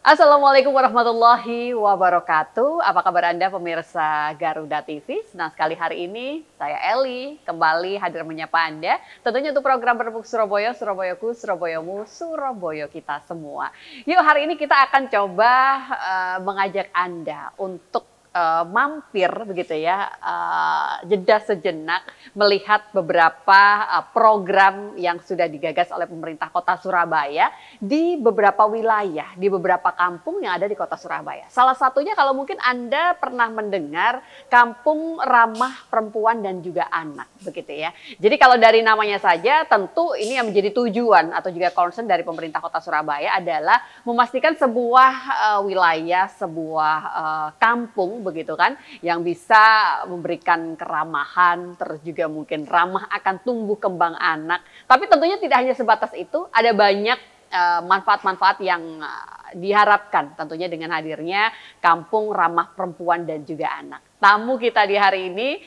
Assalamualaikum warahmatullahi wabarakatuh. Apa kabar Anda pemirsa Garuda TV? Senang sekali hari ini saya Eli kembali hadir menyapa Anda. Tentunya untuk program Berembuk Surabaya, Surabayaku, Surabayamu, Surabaya kita semua. Yuk hari ini kita akan coba mengajak Anda untuk mampir begitu ya, jeda sejenak melihat beberapa program yang sudah digagas oleh pemerintah Kota Surabaya di beberapa wilayah, di beberapa kampung yang ada di Kota Surabaya. Salah satunya kalau mungkin Anda pernah mendengar Kampung Ramah Perempuan dan juga Anak begitu ya. Jadi kalau dari namanya saja tentu ini yang menjadi tujuan atau juga concern dari pemerintah Kota Surabaya adalah memastikan sebuah wilayah, sebuah kampung begitu kan, yang bisa memberikan keramahan, terus juga mungkin ramah akan tumbuh kembang anak. Tapi tentunya tidak hanya sebatas itu, ada banyak manfaat-manfaat yang diharapkan tentunya dengan hadirnya Kampung Ramah Perempuan dan juga Anak. Tamu kita di hari ini,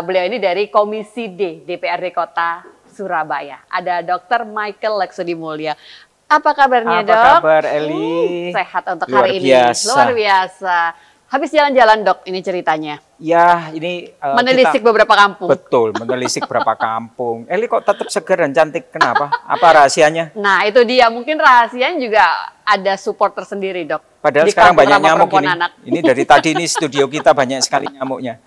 beliau ini dari Komisi D DPRD Kota Surabaya. Ada Dr. Michael Laksudi Mulya. Apa kabarnya, Dok? Apa kabar, Eli? Sehat untuk hari ini. Luar biasa. Habis jalan-jalan, Dok, ini ceritanya. Ya, ini menelisik beberapa kampung. Betul, menelisik beberapa kampung. Eli kok tetap segar dan cantik, kenapa? Apa rahasianya? Nah, itu dia. Mungkin rahasianya juga ada support tersendiri, Dok. Padahal sekarang banyak nyamuk ini. Anak. Ini dari tadi ini studio kita banyak sekali nyamuknya.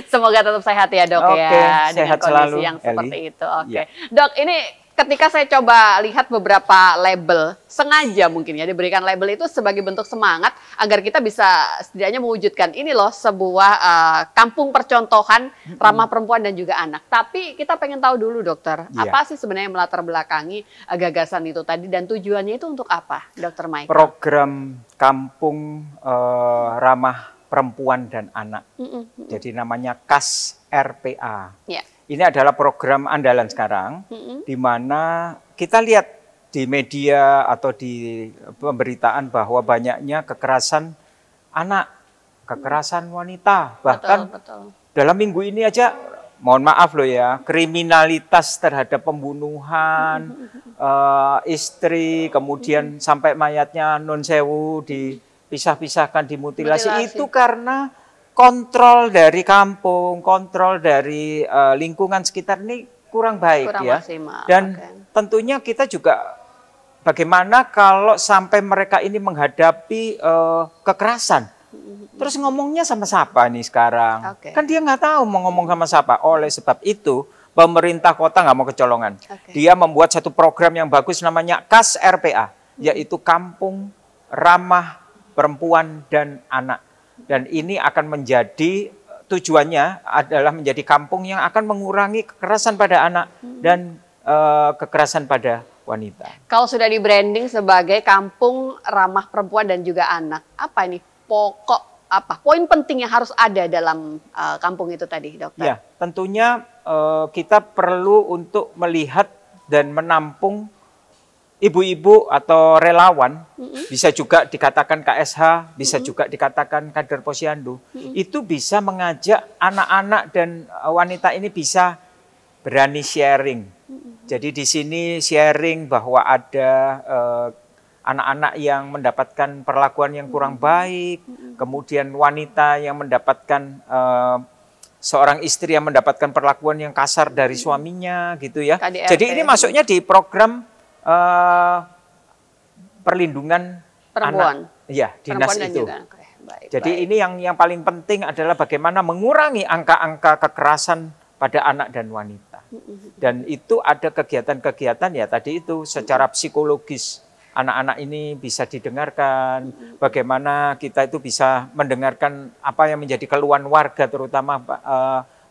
Semoga tetap sehat ya, Dok. Oke, ya. Dengan sehat kondisi selalu, yang seperti Eli. itu. Oke. Ya. Dok, ini ketika saya coba lihat beberapa label, sengaja mungkin ya diberikan label itu sebagai bentuk semangat agar kita bisa setidaknya mewujudkan ini loh sebuah kampung percontohan ramah perempuan dan juga anak. Tapi kita pengen tahu dulu, Dokter, apa sih sebenarnya yang melatar belakangi gagasan itu tadi dan tujuannya itu untuk apa, Dokter Mike? Program Kampung Ramah Perempuan dan Anak. Jadi namanya KAS RPA. Ya. Ini adalah program andalan sekarang, di mana kita lihat di media atau di pemberitaan bahwa banyaknya kekerasan anak, kekerasan wanita, bahkan betul. Dalam minggu ini aja, mohon maaf loh ya, kriminalitas terhadap pembunuhan istri, kemudian sampai mayatnya non sewu dipisah-pisahkan, dimutilasi. Itu karena kontrol dari kampung, kontrol dari lingkungan sekitar ini kurang baik ya. Maksimal. Dan tentunya kita juga bagaimana kalau sampai mereka ini menghadapi kekerasan. Terus ngomongnya sama siapa nih sekarang? Kan dia nggak tahu mau ngomong sama siapa. Oleh sebab itu pemerintah kota nggak mau kecolongan. Dia membuat satu program yang bagus namanya KAS RPA, yaitu Kampung Ramah Perempuan dan Anak. Dan ini akan menjadi, tujuannya adalah menjadi kampung yang akan mengurangi kekerasan pada anak dan kekerasan pada wanita. Kalau sudah di branding sebagai Kampung Ramah Perempuan dan juga Anak, apa ini poin penting yang harus ada dalam kampung itu tadi, Dokter? Ya, tentunya kita perlu untuk melihat dan menampung ibu-ibu atau relawan, bisa juga dikatakan KSH, bisa juga dikatakan kader posyandu, itu bisa mengajak anak-anak dan wanita ini bisa berani sharing. Jadi di sini sharing bahwa ada anak-anak yang mendapatkan perlakuan yang kurang baik, kemudian wanita yang mendapatkan seorang istri yang mendapatkan perlakuan yang kasar dari suaminya, gitu ya. KDRT. Jadi ini masuknya di program perlindungan perempuan, anak, ya dinas itu. Jadi ini yang paling penting adalah bagaimana mengurangi angka-angka kekerasan pada anak dan wanita. Dan itu ada kegiatan-kegiatan ya tadi itu secara psikologis anak-anak ini bisa didengarkan, bagaimana kita itu bisa mendengarkan apa yang menjadi keluhan warga, terutama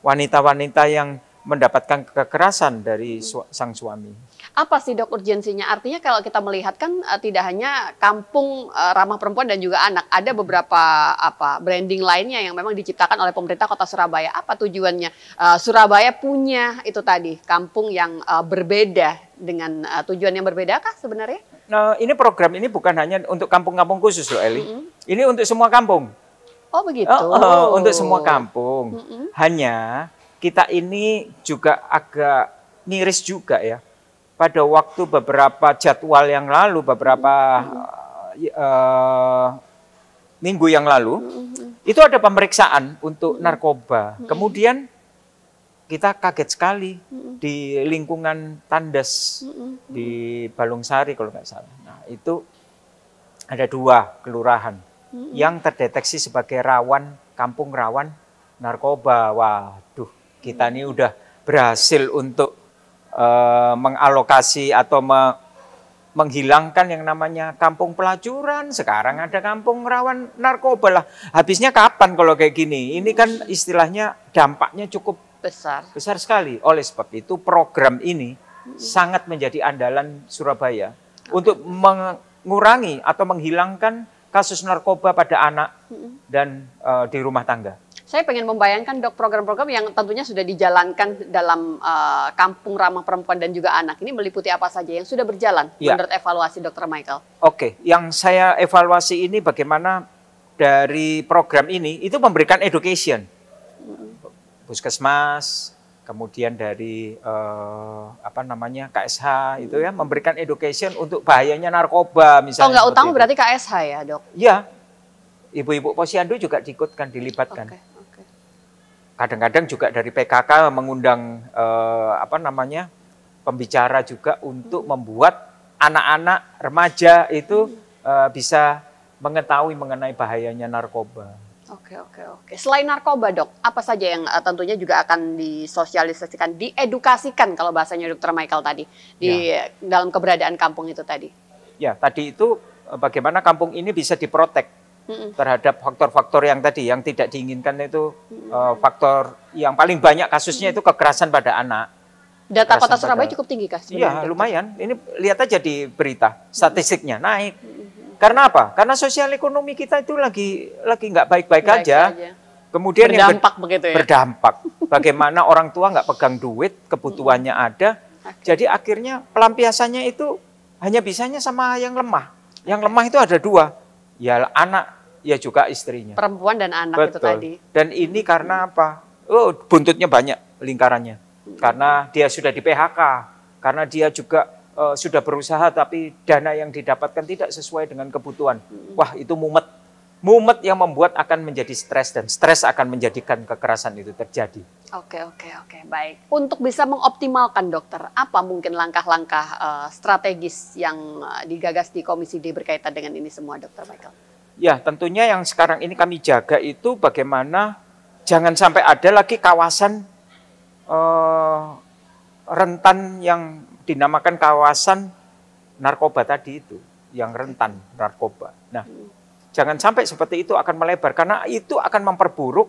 wanita-wanita yang mendapatkan kekerasan dari sang suami. Apa sih, Dok, urgensinya? Artinya kalau kita melihat kan tidak hanya Kampung Ramah Perempuan dan juga Anak, ada beberapa branding lainnya yang memang diciptakan oleh pemerintah Kota Surabaya. Apa tujuannya? Surabaya punya itu tadi kampung yang berbeda dengan tujuan yang berbeda kah sebenarnya? Nah, ini program ini bukan hanya untuk kampung-kampung khusus loh, Eli. Ini untuk semua kampung. Oh begitu. Untuk semua kampung. Hanya kita ini juga agak miris juga ya. Pada waktu beberapa jadwal yang lalu, beberapa minggu yang lalu, itu ada pemeriksaan untuk narkoba. Kemudian kita kaget sekali di lingkungan Tandes di Balungsari kalau nggak salah. Nah, itu ada 2 kelurahan yang terdeteksi sebagai kampung rawan narkoba. Waduh, kita ini udah berhasil untuk mengalokasi atau menghilangkan yang namanya kampung pelacuran. Sekarang ada kampung rawan narkoba lah. Habisnya kapan kalau kayak gini? Ini kan istilahnya dampaknya cukup besar sekali. Oleh sebab itu program ini sangat menjadi andalan Surabaya untuk mengurangi atau menghilangkan kasus narkoba pada anak dan di rumah tangga. Saya pengen membayangkan dok program-program yang tentunya sudah dijalankan dalam kampung ramah perempuan dan juga anak. Ini meliputi apa saja yang sudah berjalan menurut evaluasi Dr. Michael? Oke, yang saya evaluasi ini bagaimana dari program ini itu memberikan education. Puskesmas, kemudian dari KSH itu ya memberikan education untuk bahayanya narkoba misalnya. Oh, nggak utama berarti KSH ya dok? Iya, ibu-ibu posyandu juga dilibatkan. Kadang-kadang juga dari PKK mengundang pembicara juga untuk membuat anak-anak remaja itu bisa mengetahui mengenai bahayanya narkoba. Oke. Selain narkoba dok, apa saja yang tentunya juga akan disosialisasikan, diedukasikan kalau bahasanya Dr. Michael tadi dalam keberadaan kampung itu tadi? Ya, tadi itu bagaimana kampung ini bisa diprotek terhadap faktor-faktor yang tadi yang tidak diinginkan itu faktor yang paling banyak kasusnya itu kekerasan pada anak. Data Kota Surabaya cukup tinggi kah? Iya, lumayan. Ini lihat aja di berita, statistiknya naik. Karena apa? Karena sosial ekonomi kita itu lagi nggak baik-baik aja. Kemudian berdampak begitu ya? Berdampak. Bagaimana orang tua nggak pegang duit, kebutuhannya ada. Jadi akhirnya pelampiasannya itu hanya bisanya sama yang lemah. Yang lemah itu ada 2. Ya anak, ya juga istrinya. Perempuan dan anak. Betul. Itu tadi. Dan ini karena apa? Oh, buntutnya banyak lingkarannya. Karena dia sudah di PHK. Karena dia juga sudah berusaha tapi dana yang didapatkan tidak sesuai dengan kebutuhan. Wah, itu mumet. Mumet yang membuat akan menjadi stres dan stres akan menjadikan kekerasan itu terjadi. Oke, baik. Untuk bisa mengoptimalkan dokter, apa mungkin langkah-langkah strategis yang digagas di Komisi D berkaitan dengan ini semua, Dr. Michael? Ya, tentunya yang sekarang ini kami jaga itu bagaimana jangan sampai ada lagi kawasan rentan yang dinamakan kawasan narkoba tadi itu, yang rentan narkoba. Nah, jangan sampai seperti itu akan melebar, karena itu akan memperburuk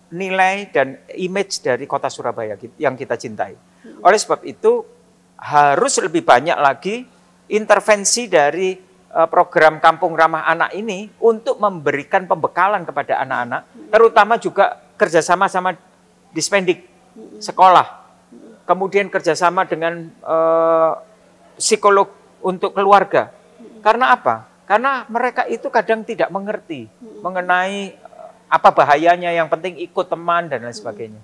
nilai dan image dari kota Surabaya yang kita cintai. Oleh sebab itu, harus lebih banyak lagi intervensi dari program Kampung Ramah Anak ini untuk memberikan pembekalan kepada anak-anak, terutama juga kerjasama sama Dispendik, sekolah. Kemudian kerjasama dengan psikolog untuk keluarga. Karena apa? Karena mereka itu kadang tidak mengerti mengenai apa bahayanya, yang penting ikut teman dan lain sebagainya.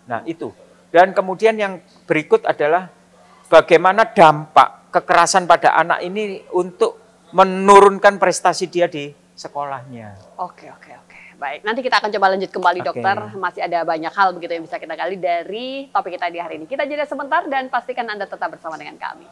Nah itu. Dan kemudian yang berikut adalah bagaimana dampak kekerasan pada anak ini untuk menurunkan prestasi dia di sekolahnya. Oke. Baik, nanti kita akan coba lanjut kembali dokter. Masih ada banyak hal begitu yang bisa kita gali dari topik kita di hari ini. Kita jeda sebentar dan pastikan Anda tetap bersama dengan kami.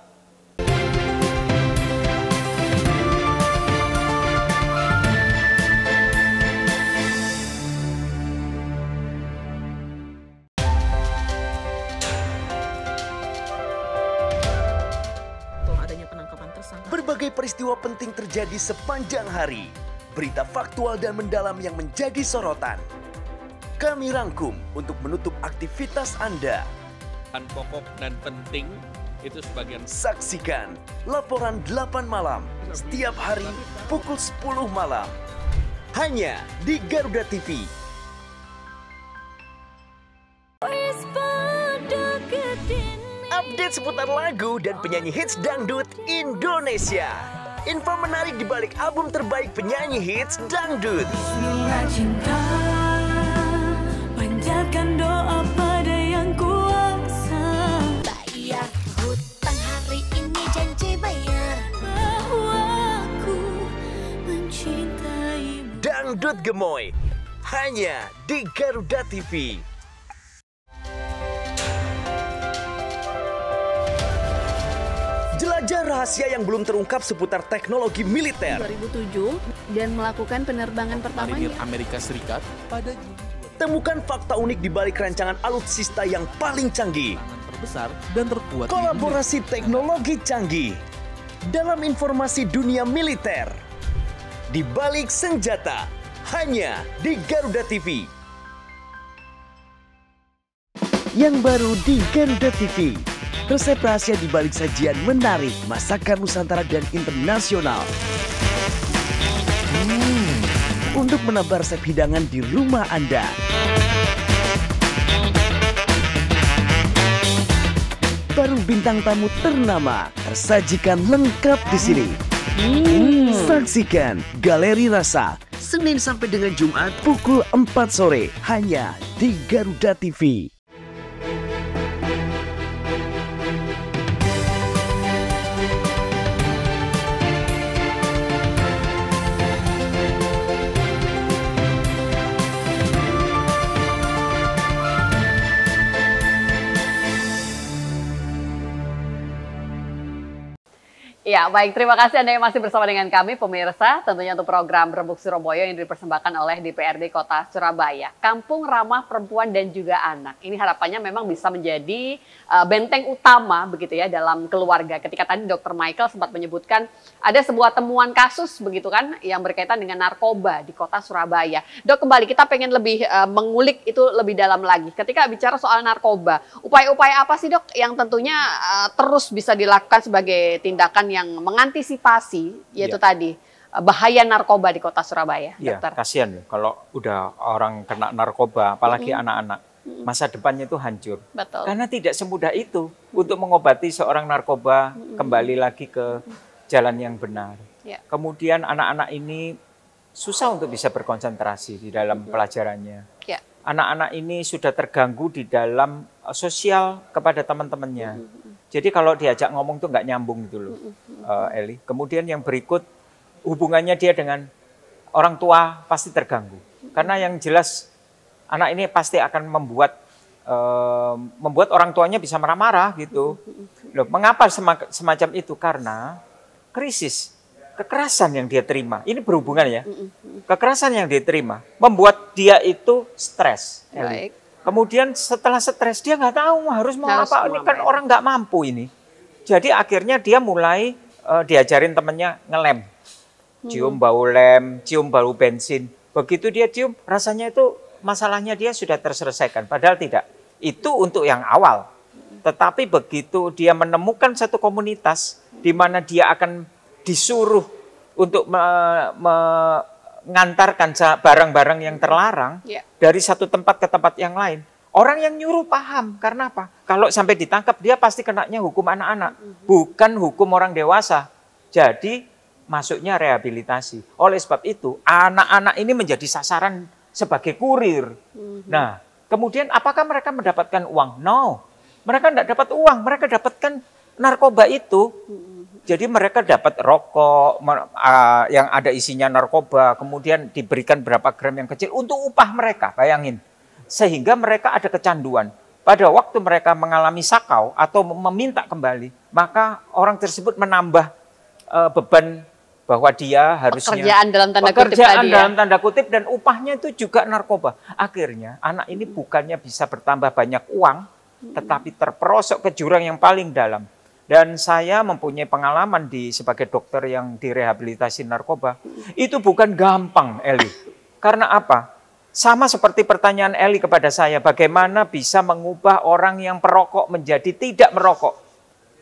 Berbagai peristiwa penting terjadi sepanjang hari. Berita faktual dan mendalam yang menjadi sorotan. Kami rangkum untuk menutup aktivitas Anda. Pokok dan penting itu sebagian. Saksikan laporan 8 malam setiap hari pukul 10 malam. Hanya di Garuda TV. Update seputar lagu dan penyanyi hits dangdut Indonesia. Info menarik di balik album terbaik penyanyi hits dangdut. Cinta, panjatkan doa pada yang kuasa. Bayar hutang hari ini, janji bayar. Bahwa ku Sudut Gemoy hanya di Garuda TV. Jelajah rahasia yang belum terungkap seputar teknologi militer. 2007 dan melakukan penerbangan pertamanya. Marinir Amerika Serikat pada Juni. Temukan fakta unik di balik rancangan alutsista yang paling canggih. Tangan terbesar dan terkuat di dunia. Kolaborasi teknologi canggih dalam informasi dunia militer. Di balik senjata, hanya di Garuda TV. Yang baru di Garuda TV. Resep rahasia di balik sajian menarik, masakan Nusantara dan internasional. Untuk menambah resep hidangan di rumah Anda. Baru bintang tamu ternama tersajikan lengkap di sini. Saksikan Galeri Rasa Senin sampai dengan Jumat pukul 4 sore hanya di Garuda TV. Ya, baik. Terima kasih Anda yang masih bersama dengan kami, pemirsa. Tentunya untuk program Rembuk Surabaya yang dipersembahkan oleh DPRD Kota Surabaya. Kampung Ramah Perempuan dan juga Anak. Ini harapannya memang bisa menjadi benteng utama begitu ya dalam keluarga. Ketika tadi Dr. Michael sempat menyebutkan ada sebuah temuan kasus begitu kan yang berkaitan dengan narkoba di Kota Surabaya. Dok, kembali kita pengen lebih mengulik itu lebih dalam lagi. Ketika bicara soal narkoba, upaya-upaya apa sih Dok yang tentunya terus bisa dilakukan sebagai tindakan yang mengantisipasi yaitu tadi bahaya narkoba di Kota Surabaya, Iya, Dokter? kasihan ya kalau udah orang kena narkoba, apalagi anak-anak, masa depannya itu hancur. Betul. Karena tidak semudah itu untuk mengobati seorang narkoba kembali lagi ke jalan yang benar. Ya. Kemudian anak-anak ini susah untuk bisa berkonsentrasi di dalam pelajarannya. Ya. Anak-anak ini sudah terganggu di dalam sosial kepada teman-temannya. Jadi kalau diajak ngomong tuh nggak nyambung gitu loh, Eli. Kemudian yang berikut, hubungannya dia dengan orang tua pasti terganggu. Karena yang jelas anak ini pasti akan membuat orang tuanya bisa marah-marah gitu. Loh, mengapa semacam itu? Karena krisis, kekerasan yang dia terima. Ini berhubungan ya. Kekerasan yang dia terima membuat dia itu stres. Eli. Baik. Kemudian setelah stres dia nggak tahu harus mau apa. Ini kan orang nggak mampu ini. Jadi akhirnya dia mulai diajarin temennya ngelem. Cium bau lem, cium bau bensin. Begitu dia cium, rasanya itu masalahnya dia sudah terselesaikan. Padahal tidak. Itu untuk yang awal. Tetapi begitu dia menemukan satu komunitas di mana dia akan disuruh untuk mengantarkan barang-barang yang terlarang dari satu tempat ke tempat yang lain. Orang yang nyuruh paham. Karena apa? Kalau sampai ditangkap, dia pasti kenanya hukum anak-anak. Bukan hukum orang dewasa. Jadi masuknya rehabilitasi. Oleh sebab itu, anak-anak ini menjadi sasaran sebagai kurir. Nah, kemudian apakah mereka mendapatkan uang? No. Mereka tidak dapat uang. Mereka dapatkan narkoba itu. Jadi mereka dapat rokok yang ada isinya narkoba, kemudian diberikan berapa gram yang kecil untuk upah mereka, bayangin. Sehingga mereka ada kecanduan. Pada waktu mereka mengalami sakau atau meminta kembali, maka orang tersebut menambah beban bahwa dia harusnya Pekerjaan dalam tanda kutip tadi ya. dalam tanda kutip dan upahnya itu juga narkoba. Akhirnya anak ini bukannya bisa bertambah banyak uang, tetapi terperosok ke jurang yang paling dalam. Dan saya mempunyai pengalaman sebagai dokter yang direhabilitasi narkoba. Itu bukan gampang, Eli. Karena apa? Sama seperti pertanyaan Eli kepada saya, bagaimana bisa mengubah orang yang perokok menjadi tidak merokok?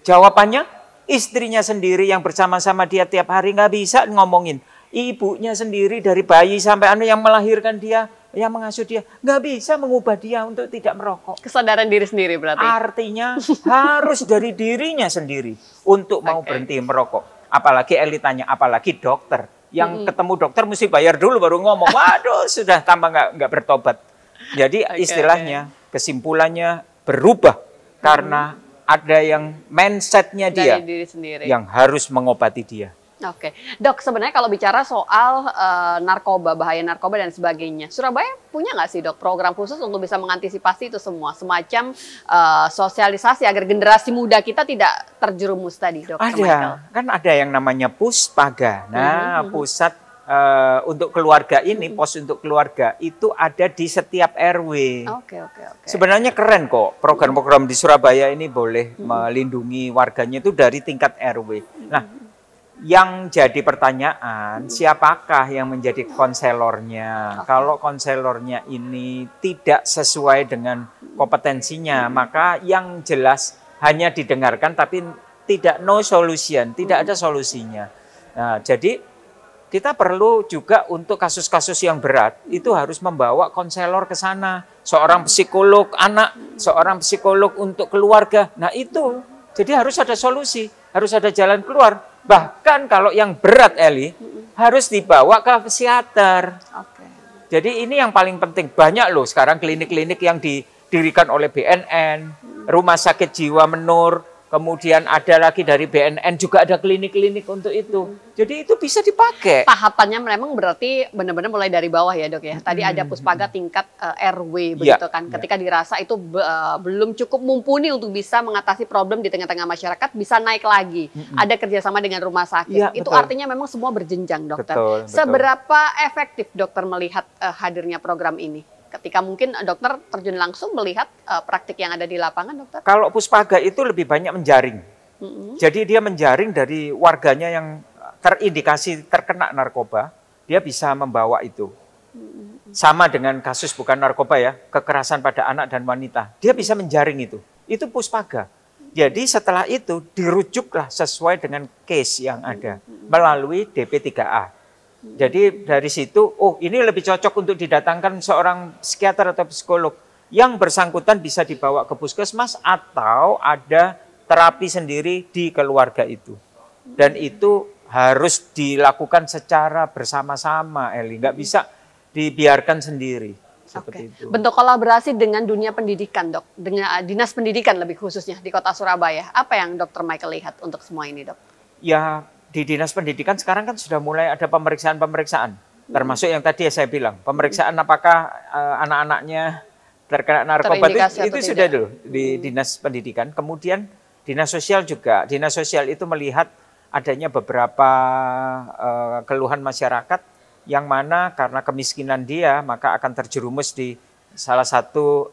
Jawabannya, istrinya sendiri yang bersama-sama dia tiap hari nggak bisa ngomongin. Ibunya sendiri dari bayi sampai yang melahirkan dia, yang mengasuh dia, nggak bisa mengubah dia untuk tidak merokok. Kesadaran diri sendiri berarti. Artinya harus dari dirinya sendiri untuk mau berhenti merokok. Apalagi Eli tanya, apalagi dokter. Yang ketemu dokter mesti bayar dulu baru ngomong. Waduh, sudah tambah nggak bertobat. Jadi istilahnya, kesimpulannya berubah. Karena ada yang mindsetnya dia dari diri sendiri. yang harus mengobati dia. Oke, Dok, sebenarnya kalau bicara soal narkoba, bahaya narkoba dan sebagainya, Surabaya punya nggak sih, Dok, program khusus untuk bisa mengantisipasi itu semua, semacam sosialisasi agar generasi muda kita tidak terjerumus tadi, Dok? Ada, kan ada yang namanya Puspaga. Nah, pusat untuk keluarga ini, pos untuk keluarga itu ada di setiap RW. Oke. Sebenarnya keren kok, program-program di Surabaya ini boleh melindungi warganya itu dari tingkat RW. Nah, yang jadi pertanyaan, siapakah yang menjadi konselornya? Kalau konselornya ini tidak sesuai dengan kompetensinya, maka yang jelas hanya didengarkan tapi tidak no solution, tidak ada solusinya. Nah, jadi kita perlu juga untuk kasus-kasus yang berat, itu harus membawa konselor ke sana. Seorang psikolog anak, seorang psikolog untuk keluarga. Nah itu, jadi harus ada solusi, harus ada jalan keluar. Bahkan kalau yang berat, Eli, harus dibawa ke psikiater. Jadi ini yang paling penting. Banyak loh sekarang klinik-klinik yang didirikan oleh BNN, Rumah Sakit Jiwa Menur, kemudian ada lagi dari BNN juga ada klinik-klinik untuk itu. Jadi itu bisa dipakai. Tahapannya memang berarti benar-benar mulai dari bawah ya, Dok ya. Tadi ada Puspaga tingkat RW begitu kan. Ketika dirasa itu belum cukup mumpuni untuk bisa mengatasi problem di tengah-tengah masyarakat, bisa naik lagi. Ada kerjasama dengan rumah sakit. Itu betul. artinya memang semua berjenjang, Dokter. Betul. Seberapa efektif Dokter melihat hadirnya program ini? Ketika mungkin dokter terjun langsung melihat praktik yang ada di lapangan, Dokter? Kalau Puspaga itu lebih banyak menjaring. Jadi dia menjaring dari warganya yang terindikasi terkena narkoba, dia bisa membawa itu. Sama dengan kasus bukan narkoba ya, kekerasan pada anak dan wanita. Dia bisa menjaring itu. Itu Puspaga. Jadi setelah itu dirujuklah sesuai dengan case yang ada melalui DP3A. Jadi dari situ, oh ini lebih cocok untuk didatangkan seorang psikiater atau psikolog. Yang bersangkutan bisa dibawa ke puskesmas atau ada terapi sendiri di keluarga itu. Dan itu harus dilakukan secara bersama-sama, Eli. Nggak bisa dibiarkan sendiri. Seperti itu. Bentuk kolaborasi dengan dunia pendidikan, Dok. Dengan dinas pendidikan lebih khususnya di kota Surabaya. Apa yang Dr. Michael lihat untuk semua ini, Dok? Ya, di dinas pendidikan sekarang kan sudah mulai ada pemeriksaan-pemeriksaan. Termasuk yang tadi saya bilang, pemeriksaan apakah anak-anaknya terkena narkoba itu sudah dulu di dinas pendidikan. Kemudian dinas sosial juga. Dinas sosial itu melihat adanya beberapa keluhan masyarakat yang mana karena kemiskinan dia maka akan terjerumus di salah satu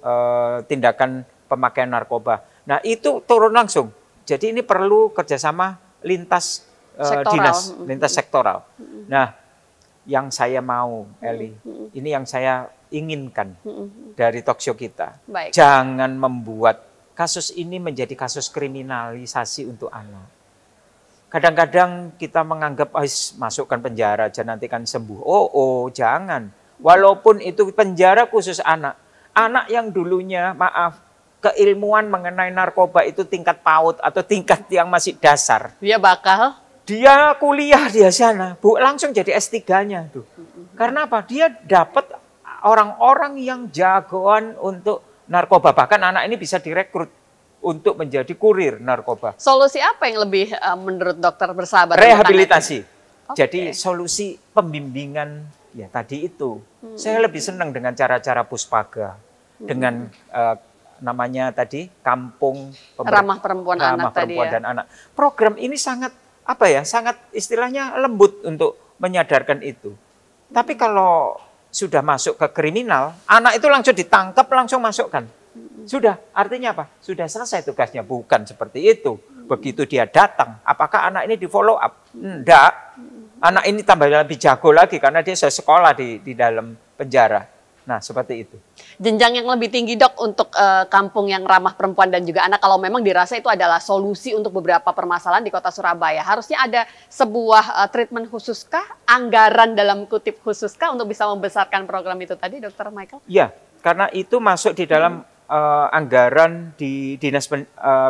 tindakan pemakaian narkoba. Nah itu turun langsung. Jadi ini perlu kerjasama lintas dinas, lintas sektoral. Nah yang saya mau, Eli, ini yang saya inginkan dari talkshow kita. Baik. Jangan membuat kasus ini menjadi kasus kriminalisasi untuk anak. Kadang-kadang kita menganggap, masukkan penjara aja nanti kan sembuh. Oh, jangan. Walaupun itu penjara khusus anak. Anak yang dulunya, maaf, keilmuan mengenai narkoba itu tingkat PAUD atau tingkat yang masih dasar. Dia kuliah di sana, Bu, langsung jadi S3-nya tuh. Karena apa? Dia dapat orang-orang yang jagoan untuk narkoba. Bahkan anak ini bisa direkrut untuk menjadi kurir narkoba. Solusi apa yang lebih menurut dokter bersahabat? Rehabilitasi. Jadi solusi pembimbingan ya tadi itu. Saya lebih senang dengan cara-cara Puspaga. Dengan namanya tadi kampung ramah perempuan dan anak. Program ini sangat sangat istilahnya lembut untuk menyadarkan itu. Tapi kalau sudah masuk ke kriminal, anak itu langsung ditangkap, langsung masukkan. Sudah, artinya apa? Sudah selesai tugasnya. Bukan seperti itu. Begitu dia datang, apakah anak ini di follow up? Enggak. Anak ini tambah lebih jago lagi karena dia sudah sekolah di dalam penjara. Nah, seperti itu. Jenjang yang lebih tinggi, Dok, untuk kampung yang ramah perempuan dan juga anak, kalau memang dirasa itu adalah solusi untuk beberapa permasalahan di kota Surabaya, harusnya ada sebuah treatment khususkah, anggaran dalam kutip khususkah untuk bisa membesarkan program itu tadi, Dr. Michael? Iya, karena itu masuk di dalam anggaran di Dinas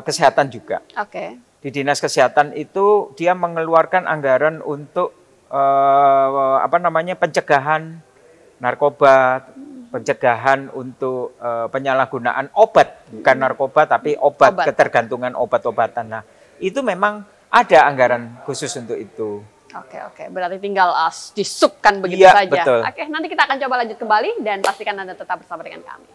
Kesehatan juga. Oke. Di Dinas Kesehatan itu dia mengeluarkan anggaran untuk pencegahan narkoba, pencegahan untuk penyalahgunaan obat, bukan narkoba tapi obat. Ketergantungan obat-obatan. Nah, itu memang ada anggaran khusus untuk itu. Oke. Berarti tinggal disupkan begitu Iya, saja. betul. Oke, nanti kita akan coba lanjut kembali dan pastikan Anda tetap bersama dengan kami.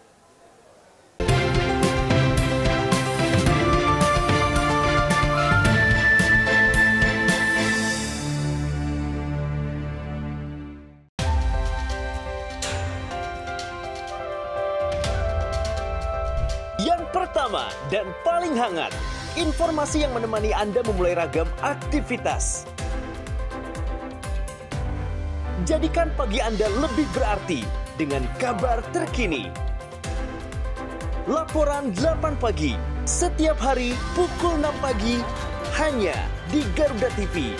Yang pertama dan paling hangat, informasi yang menemani Anda memulai ragam aktivitas. Jadikan pagi Anda lebih berarti dengan kabar terkini. Laporan 8 pagi, setiap hari pukul 6 pagi, hanya di Garuda TV.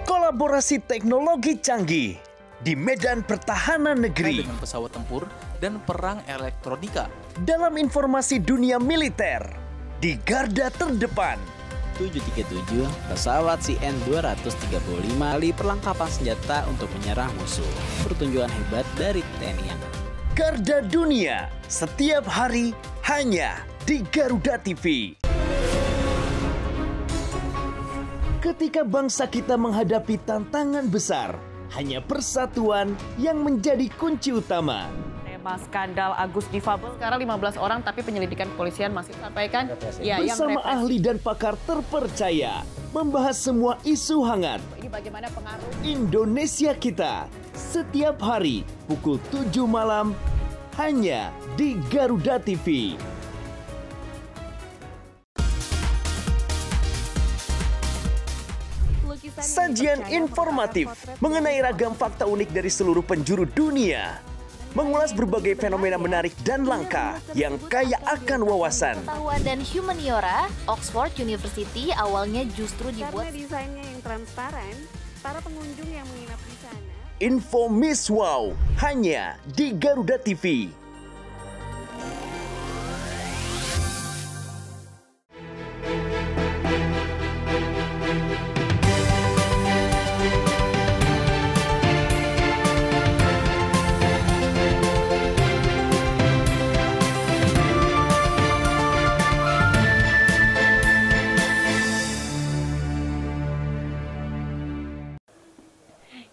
Kolaborasi teknologi canggih di medan pertahanan negeri. Dengan pesawat tempur dan perang elektronika. Dalam informasi dunia militer, di garda terdepan. 737 pesawat CN-235 kali perlengkapan senjata untuk menyerang musuh. Pertunjukan hebat dari TNI Angkatan. Garda dunia, setiap hari hanya di Garuda TV. Ketika bangsa kita menghadapi tantangan besar, hanya persatuan yang menjadi kunci utama. Tema skandal Agus difabel. Sekarang 15 orang tapi penyelidikan kepolisian masih sampaikan. Ya, Bersama ahli dan pakar terpercaya, membahas semua isu hangat. Ini bagaimana pengaruh Indonesia kita, setiap hari pukul 7 malam, hanya di Garuda TV. Sajian informatif mengenai ragam fakta unik dari seluruh penjuru dunia. Mengulas berbagai fenomena menarik dan langka yang kaya akan wawasan. Pengetahuan dan humaniora, Oxford University awalnya justru dibuat Karena desainnya yang transparan, para pengunjung yang menginap di sana. Info Miss Wow hanya di Garuda TV.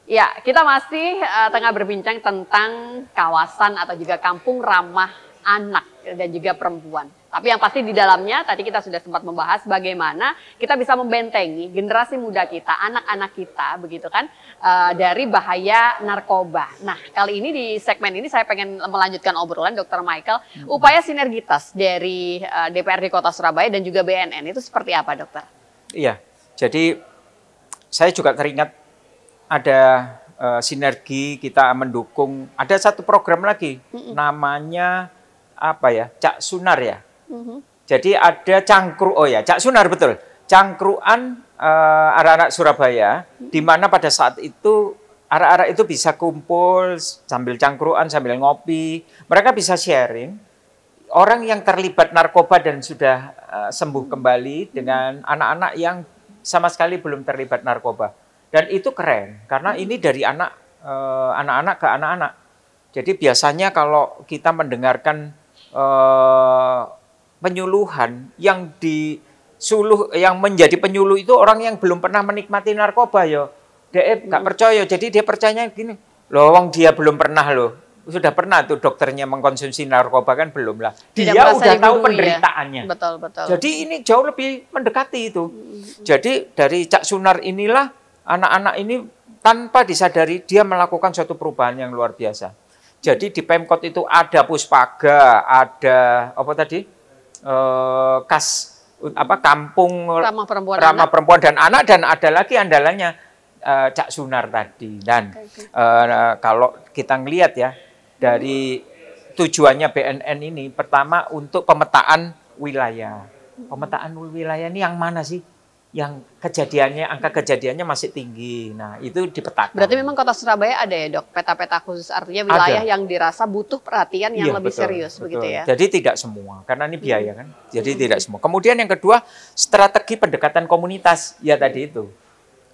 Ya, kita masih tengah berbincang tentang kawasan atau juga kampung ramah anak dan juga perempuan. Tapi yang pasti di dalamnya tadi kita sudah sempat membahas bagaimana kita bisa membentengi generasi muda kita, anak-anak kita begitu kan, dari bahaya narkoba. Nah, kali ini di segmen ini saya pengen melanjutkan obrolan Dr. Michael, upaya sinergitas dari DPRD Kota Surabaya dan juga BNN itu seperti apa, Dokter? Iya, jadi saya juga teringat ada sinergi kita mendukung, ada satu program lagi namanya apa ya, Cak Sunar ya. Jadi ada cangkruk, oh ya Cak Sunar betul, cangkruan arek-arek Surabaya, di mana pada saat itu arek-arek itu bisa kumpul sambil cangkruan, sambil ngopi, mereka bisa sharing orang yang terlibat narkoba dan sudah sembuh kembali dengan anak-anak yang sama sekali belum terlibat narkoba. Dan itu keren, karena ini dari anak-anak ke anak-anak. Jadi biasanya kalau kita mendengarkan penyuluhan yang yang menjadi penyuluh itu orang yang belum pernah menikmati narkoba ya. Dia nggak percaya, jadi dia percayanya gini, loh wong dia belum pernah loh. Sudah pernah tuh dokternya mengkonsumsi narkoba kan belum lah. Dia udah tahu penderitaannya. Ya? Betul. Jadi ini jauh lebih mendekati itu. Jadi dari Cak Sunar inilah anak-anak ini tanpa disadari dia melakukan suatu perubahan yang luar biasa. Jadi di Pemkot itu ada puspaga, ada apa tadi kampung ramah perempuan dan anak, dan ada lagi andalannya Cak Sunar tadi. Dan kalau kita ngelihat ya dari tujuannya BNN ini, pertama untuk pemetaan wilayah. Pemetaan wilayah ini yang mana sih? Yang kejadiannya, angka kejadiannya masih tinggi. Nah, itu dipetakan. Berarti memang Kota Surabaya ada ya, Dok, peta-peta khusus, artinya wilayah yang dirasa butuh perhatian yang lebih serius, begitu ya? Jadi tidak semua, karena ini biaya kan. Jadi tidak semua. Kemudian yang kedua, strategi pendekatan komunitas. Ya tadi itu.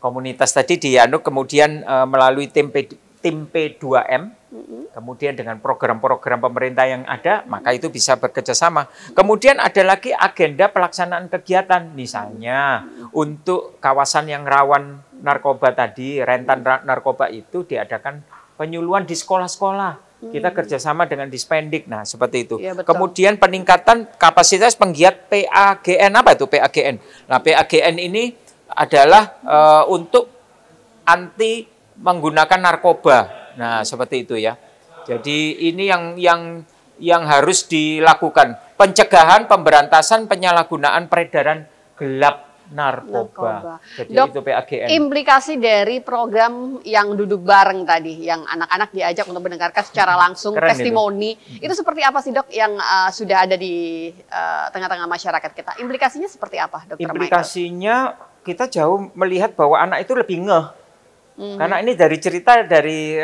Komunitas tadi kemudian melalui tim P2M, Kemudian dengan program-program pemerintah yang ada, maka itu bisa bekerja sama. Kemudian ada lagi agenda pelaksanaan kegiatan, misalnya untuk kawasan yang rawan narkoba tadi, rentan narkoba itu diadakan penyuluhan di sekolah-sekolah. Kita kerjasama dengan Dispendik, nah seperti itu. Ya, kemudian peningkatan kapasitas penggiat PAGN, apa itu PAGN? Nah PAGN ini adalah untuk anti menggunakan narkoba. Nah, seperti itu ya. Jadi ini yang harus dilakukan. Pencegahan, pemberantasan, penyalahgunaan peredaran gelap narkoba. Jadi Dok, itu PAGN. Implikasi dari program yang duduk bareng tadi, yang anak-anak diajak untuk mendengarkan secara langsung Keren testimoni, itu seperti apa sih dok yang sudah ada di tengah-tengah masyarakat kita? Implikasinya seperti apa, Dokter Michael? Implikasinya kita jauh melihat bahwa anak itu lebih ngeh. Karena ini dari cerita dari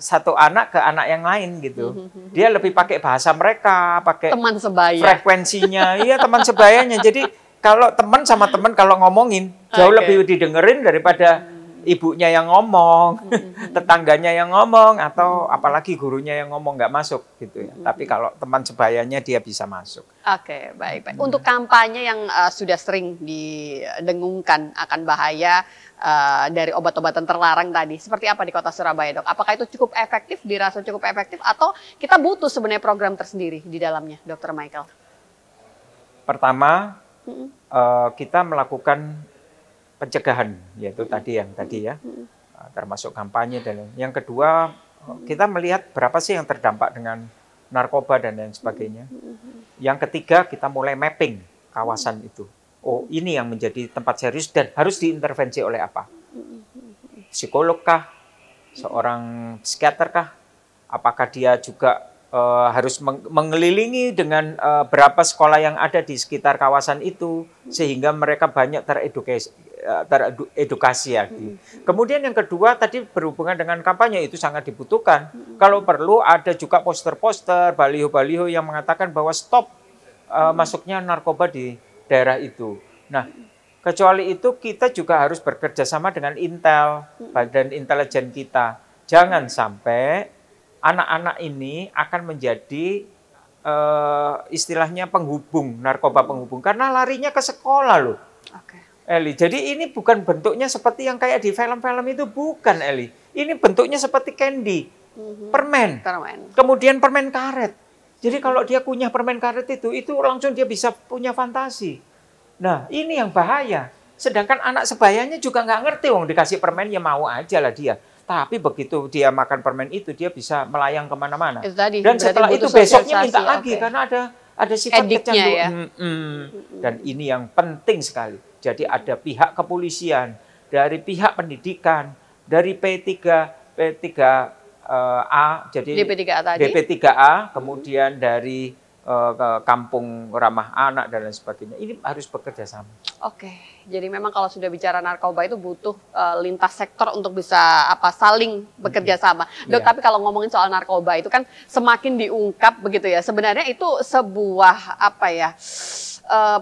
satu anak ke anak yang lain gitu. Dia lebih pakai bahasa mereka, pakai teman sebaya. Frekuensinya, iya teman sebayanya. Jadi kalau teman sama teman kalau ngomongin jauh lebih didengerin daripada ibunya yang ngomong, tetangganya yang ngomong, atau apalagi gurunya yang ngomong nggak masuk gitu ya. Tapi kalau teman sebayanya dia bisa masuk. Oke, baik. Untuk kampanye yang sudah sering didengungkan akan bahaya dari obat-obatan terlarang tadi, seperti apa di Kota Surabaya, Dok? Apakah itu cukup efektif, dirasa cukup efektif, atau kita butuh sebenarnya program tersendiri di dalamnya, Dokter Michael? Pertama, kita melakukan pencegahan, yaitu tadi ya, termasuk kampanye dan yang kedua kita melihat berapa sih yang terdampak dengan narkoba dan lain sebagainya. Yang ketiga kita mulai mapping kawasan itu. Oh ini yang menjadi tempat serius dan harus diintervensi oleh apa? Psikolog kah? Seorang psikiater kah? Apakah dia juga harus mengelilingi dengan berapa sekolah yang ada di sekitar kawasan itu sehingga mereka banyak teredukasi ya. Kemudian yang kedua tadi berhubungan dengan kampanye itu sangat dibutuhkan. Kalau perlu ada juga poster-poster, baliho-baliho yang mengatakan bahwa stop masuknya narkoba di daerah itu. Nah, kecuali itu kita juga harus bekerja sama dengan Intel, badan intelijen kita. Jangan sampai anak-anak ini akan menjadi istilahnya penghubung, narkoba penghubung. Karena larinya ke sekolah loh. Eli, jadi ini bukan bentuknya seperti yang kayak di film-film itu, bukan Eli. Ini bentuknya seperti candy, permen. Kemudian permen karet. Jadi kalau dia punya permen karet itu langsung dia bisa punya fantasi. Nah, ini yang bahaya. Sedangkan anak sebayanya juga nggak ngerti, wong dikasih permen ya mau aja lah dia. Tapi begitu dia makan permen itu, dia bisa melayang kemana-mana. Dan setelah itu besoknya minta lagi karena ada sifat kecanduan. Dan ini yang penting sekali. Jadi ada pihak kepolisian, dari pihak pendidikan, dari P3A, jadi DP3A tadi. DP3A, kemudian dari kampung ramah anak dan lain sebagainya. Ini harus bekerja sama. Oke, jadi memang kalau sudah bicara narkoba itu butuh lintas sektor untuk bisa saling bekerja sama. Dok, tapi kalau ngomongin soal narkoba itu kan semakin diungkap begitu ya. Sebenarnya itu sebuah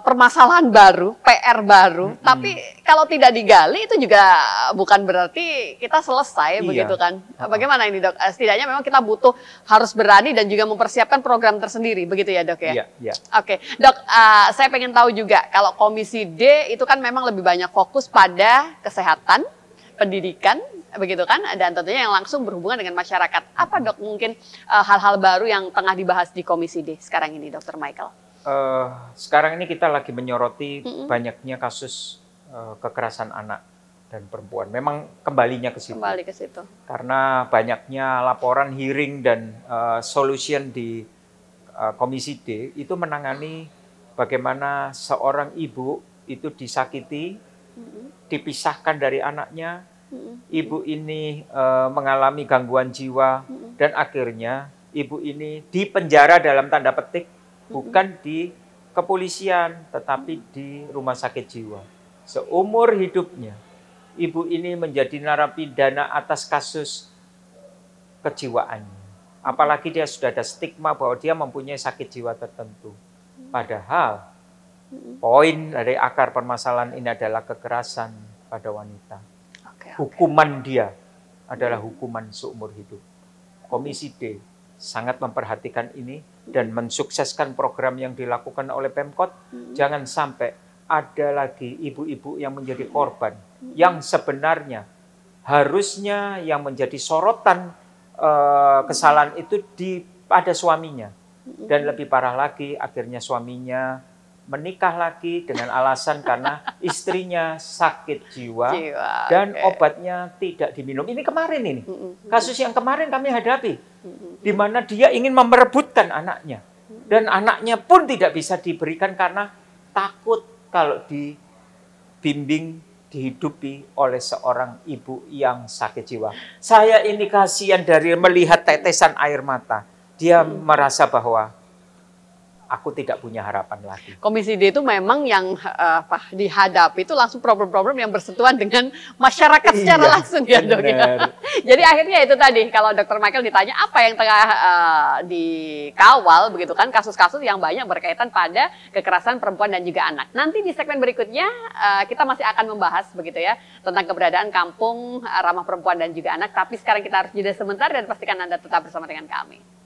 permasalahan baru, PR baru. Tapi kalau tidak digali itu juga bukan berarti kita selesai begitu kan. Bagaimana ini Dok? Setidaknya memang kita harus berani dan juga mempersiapkan program tersendiri begitu ya Dok ya? Iya. Oke, Dok, saya pengen tahu juga kalau Komisi D itu kan memang lebih banyak fokus pada kesehatan, pendidikan, begitu kan? Dan tentunya yang langsung berhubungan dengan masyarakat. Apa Dok mungkin hal-hal baru yang tengah dibahas di Komisi D sekarang ini, Dr. Michael? Sekarang ini kita lagi menyoroti banyaknya kasus kekerasan anak dan perempuan. Memang kembalinya ke situ. Kembali ke situ. Karena banyaknya laporan, hearing dan solution di Komisi D itu menangani bagaimana seorang ibu itu disakiti, dipisahkan dari anaknya, ibu ini mengalami gangguan jiwa, dan akhirnya ibu ini dipenjara dalam tanda petik, bukan di kepolisian, tetapi di rumah sakit jiwa. Seumur hidupnya, ibu ini menjadi narapidana atas kasus kejiwaannya. Apalagi dia sudah ada stigma bahwa dia mempunyai sakit jiwa tertentu. Padahal poin dari akar permasalahan ini adalah kekerasan pada wanita. Hukuman dia adalah hukuman seumur hidup. Komisi D sangat memperhatikan ini dan mensukseskan program yang dilakukan oleh Pemkot. Jangan sampai ada lagi ibu-ibu yang menjadi korban, yang sebenarnya harusnya yang menjadi sorotan kesalahan itu pada suaminya. Dan lebih parah lagi, akhirnya suaminya menikah lagi dengan alasan karena istrinya sakit jiwa dan obatnya tidak diminum. Ini kemarin ini, kasus yang kemarin kami hadapi, di mana dia ingin memerebutkan anaknya. Dan anaknya pun tidak bisa diberikan karena takut kalau dibimbing, dihidupi oleh seorang ibu yang sakit jiwa. Saya ini kasihan dari melihat tetesan air mata. Dia merasa bahwa aku tidak punya harapan lagi. Komisi D itu memang yang dihadapi itu langsung problem-problem yang bersentuhan dengan masyarakat secara langsung ya dok ya. Jadi akhirnya itu tadi, kalau Dr. Michael ditanya apa yang tengah dikawal begitu kan, kasus-kasus yang banyak berkaitan pada kekerasan perempuan dan juga anak. Nanti di segmen berikutnya kita masih akan membahas begitu ya tentang keberadaan kampung ramah perempuan dan juga anak. Tapi sekarang kita harus jeda sebentar dan pastikan Anda tetap bersama dengan kami.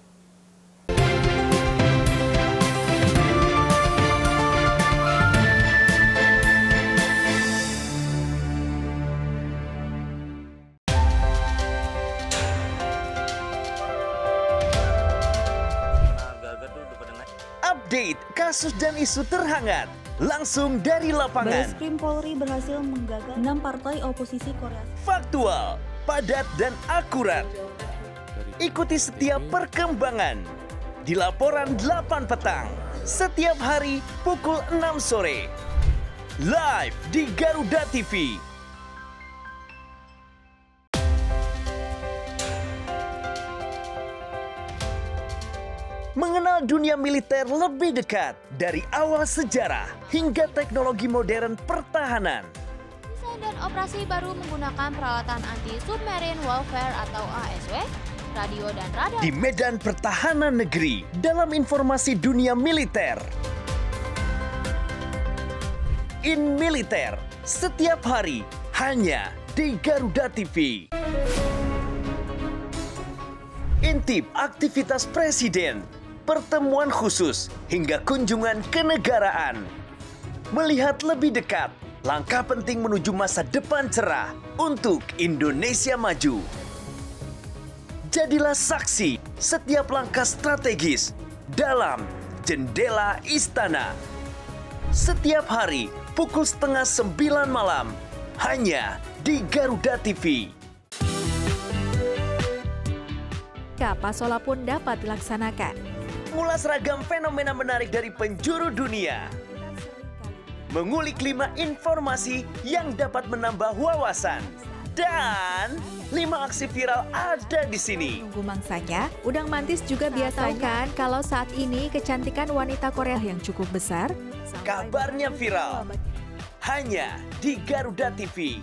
Update kasus dan isu terhangat langsung dari lapangan. Barreskrim Polri berhasil menggagal 6 partai oposisi Korea. Faktual, padat dan akurat. Ikuti setiap perkembangan di laporan 8 petang setiap hari pukul 6 sore. Live di Garuda TV. Mengenal dunia militer lebih dekat dari awal sejarah hingga teknologi modern pertahanan. Desain dan operasi baru menggunakan peralatan anti-submarine warfare atau ASW, radio dan radar. Di medan pertahanan negeri dalam informasi dunia militer. In Militer setiap hari hanya di Garuda TV. Intip aktivitas presiden, pertemuan khusus, hingga kunjungan kenegaraan. Melihat lebih dekat, langkah penting menuju masa depan cerah untuk Indonesia maju. Jadilah saksi setiap langkah strategis dalam Jendela Istana. Setiap hari, pukul 8:30 malam, hanya di Garuda TV. Pasola pun dapat dilaksanakan. Mengulas ragam fenomena menarik dari penjuru dunia. Mengulik 5 informasi yang dapat menambah wawasan. Dan 5 aksi viral ada di sini. Tunggu mangsanya, udang mantis juga biasanya kan kalau saat ini kecantikan wanita Korea yang cukup besar. Kabarnya viral. Hanya di Garuda TV.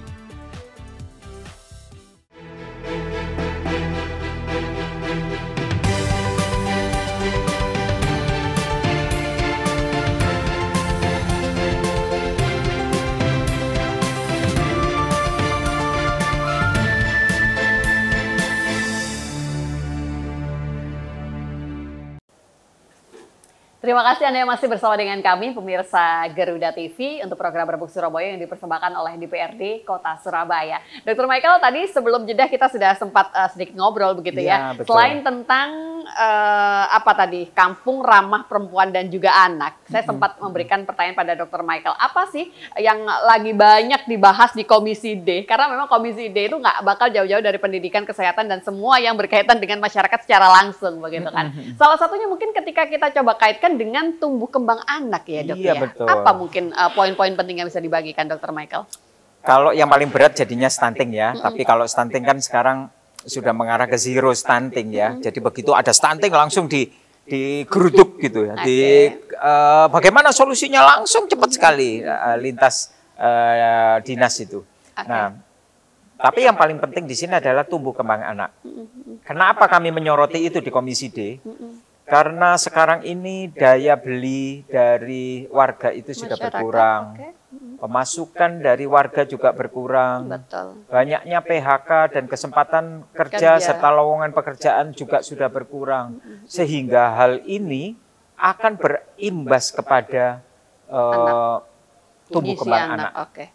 Terima kasih Anda yang masih bersama dengan kami, pemirsa Garuda TV, untuk program Berbuk Surabaya yang dipersembahkan oleh DPRD Kota Surabaya. Dr. Michael, tadi sebelum jeda kita sudah sempat sedikit ngobrol begitu ya. Betul. Selain tentang kampung ramah perempuan dan juga anak, saya sempat memberikan pertanyaan pada Dr. Michael, apa sih yang lagi banyak dibahas di Komisi D? Karena memang Komisi D itu nggak bakal jauh-jauh dari pendidikan, kesehatan, dan semua yang berkaitan dengan masyarakat secara langsung begitu kan. Salah satunya mungkin ketika kita coba kaitkan dengan tumbuh kembang anak ya dok ya. Betul. Apa mungkin poin-poin penting yang bisa dibagikan Dr. Michael? Kalau yang paling berat jadinya stunting ya, tapi kalau stunting kan sekarang sudah mengarah ke zero stunting ya. Jadi begitu ada stunting langsung digeruduk gitu ya. Bagaimana solusinya langsung cepat sekali lintas dinas itu. Nah, tapi yang paling penting di sini adalah tumbuh kembang anak. Kenapa kami menyoroti itu di Komisi D? Karena sekarang ini daya beli dari warga itu sudah berkurang. pemasukan dari warga juga berkurang. Betul. Banyaknya PHK dan kesempatan kerja serta lowongan pekerjaan juga sudah berkurang. Sehingga hal ini akan berimbas kepada tumbuh kembang anak. Okay.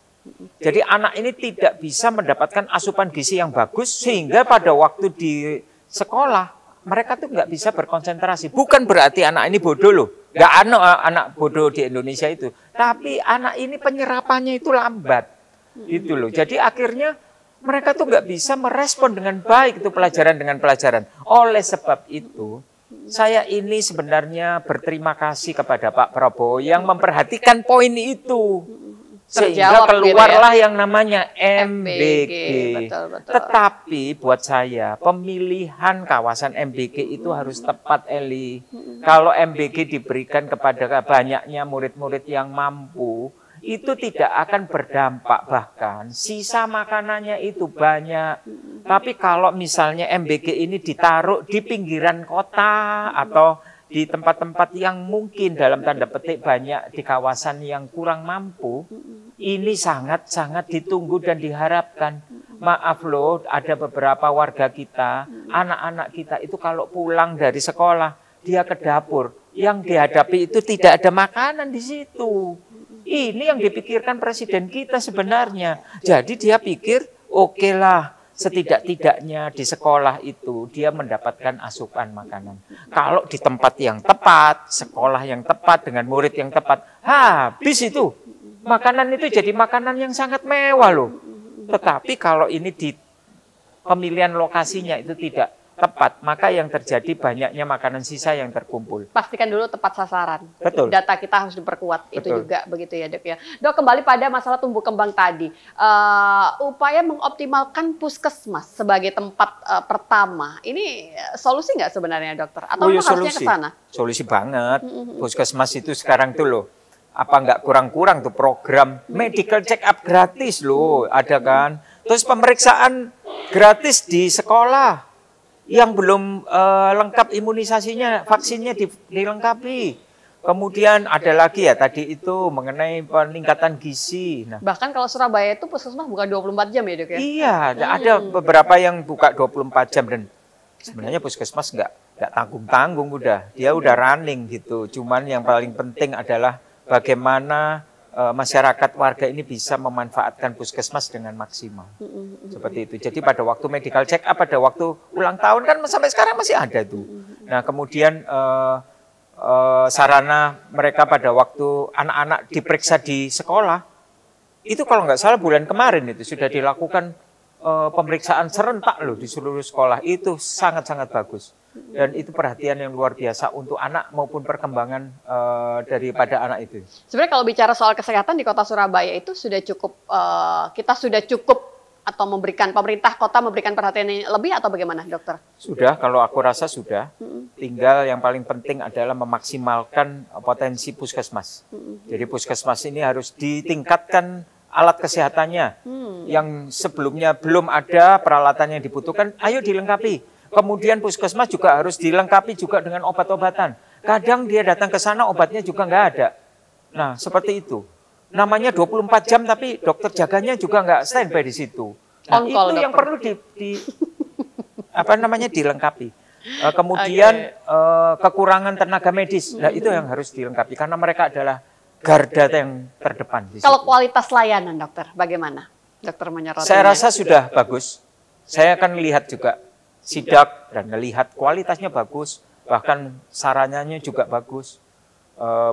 Jadi anak ini tidak bisa mendapatkan asupan gizi yang bagus, sehingga pada waktu di sekolah mereka tuh nggak bisa berkonsentrasi. Bukan berarti anak ini bodoh loh, nggak anak bodoh di Indonesia itu. Tapi anak ini penyerapannya itu lambat, gitu loh. Jadi akhirnya mereka tuh nggak bisa merespon dengan baik itu pelajaran dengan pelajaran. Oleh sebab itu, saya ini sebenarnya berterima kasih kepada Pak Prabowo yang memperhatikan poin itu. Sehingga keluarlah yang namanya MBG. Betul. Tetapi buat saya pemilihan kawasan MBG itu harus tepat, Eli. Kalau MBG diberikan kepada banyaknya murid-murid yang mampu, itu tidak akan berdampak, bahkan sisa makanannya itu banyak. Tapi kalau misalnya MBG ini ditaruh di pinggiran kota atau di tempat-tempat yang mungkin dalam tanda petik banyak di kawasan yang kurang mampu, ini sangat-sangat ditunggu dan diharapkan. Maaf loh, ada beberapa warga kita, anak-anak kita itu kalau pulang dari sekolah, dia ke dapur, yang dihadapi itu tidak ada makanan di situ. Ini yang dipikirkan presiden kita sebenarnya. Jadi dia pikir, oke lah, setidak-tidaknya di sekolah itu dia mendapatkan asupan makanan. Kalau di tempat yang tepat, sekolah yang tepat, dengan murid yang tepat, habis itu. Makanan itu jadi makanan yang sangat mewah loh. Tetapi kalau ini di pemilihan lokasinya itu tidak tepat, maka yang terjadi banyaknya makanan sisa yang terkumpul. Pastikan dulu tepat sasaran. Betul. Data kita harus diperkuat. Betul. Itu juga begitu ya, Dok ya. Dok, kembali pada masalah tumbuh kembang tadi. Upaya mengoptimalkan puskesmas sebagai tempat pertama. Ini solusi nggak sebenarnya, Dokter? Atau memang harusnya ke sana? Solusi banget. Puskesmas itu sekarang tuh loh, apa nggak kurang-kurang tuh program medical check up gratis loh, ada kan? Terus pemeriksaan gratis di sekolah. Yang belum lengkap imunisasinya, vaksinnya dilengkapi. Kemudian ada lagi ya tadi itu mengenai peningkatan gizi. Nah, bahkan kalau Surabaya itu puskesmas bukan 24 jam ya, Dok ya? Iya, ada beberapa yang buka 24 jam dan sebenarnya puskesmas nggak tanggung-tanggung udah. Dia udah running gitu. Cuman yang paling penting adalah bagaimana masyarakat warga ini bisa memanfaatkan puskesmas dengan maksimal. Seperti itu. Jadi pada waktu medical check up, pada waktu ulang tahun kan sampai sekarang masih ada tuh. Nah kemudian sarana mereka pada waktu anak-anak diperiksa di sekolah, itu kalau nggak salah bulan kemarin itu sudah dilakukan pemeriksaan serentak loh di seluruh sekolah. Itu sangat-sangat bagus. Dan itu perhatian yang luar biasa untuk anak maupun perkembangan daripada anak itu. Sebenarnya kalau bicara soal kesehatan di kota Surabaya itu sudah cukup, kita sudah cukup atau pemerintah kota memberikan perhatian yang lebih atau bagaimana, Dokter? Sudah, kalau aku rasa sudah. Tinggal yang paling penting adalah memaksimalkan potensi puskesmas. Jadi puskesmas ini harus ditingkatkan alat kesehatannya. Yang sebelumnya belum ada peralatan yang dibutuhkan, ayo dilengkapi. Kemudian puskesmas juga harus dilengkapi juga dengan obat-obatan. Kadang dia datang ke sana obatnya juga nggak ada. Nah seperti itu. Namanya 24 jam tapi dokter jaganya juga nggak standby di situ. Nah, itu yang perlu dilengkapi. Kemudian kekurangan tenaga medis. Nah itu yang harus dilengkapi karena mereka adalah garda yang terdepan. Kalau kualitas layanan, Dokter, bagaimana? Dokter menyoroti. Saya rasa sudah bagus. Saya akan lihat juga sidak dan melihat kualitasnya bagus, bahkan sarananya juga bagus.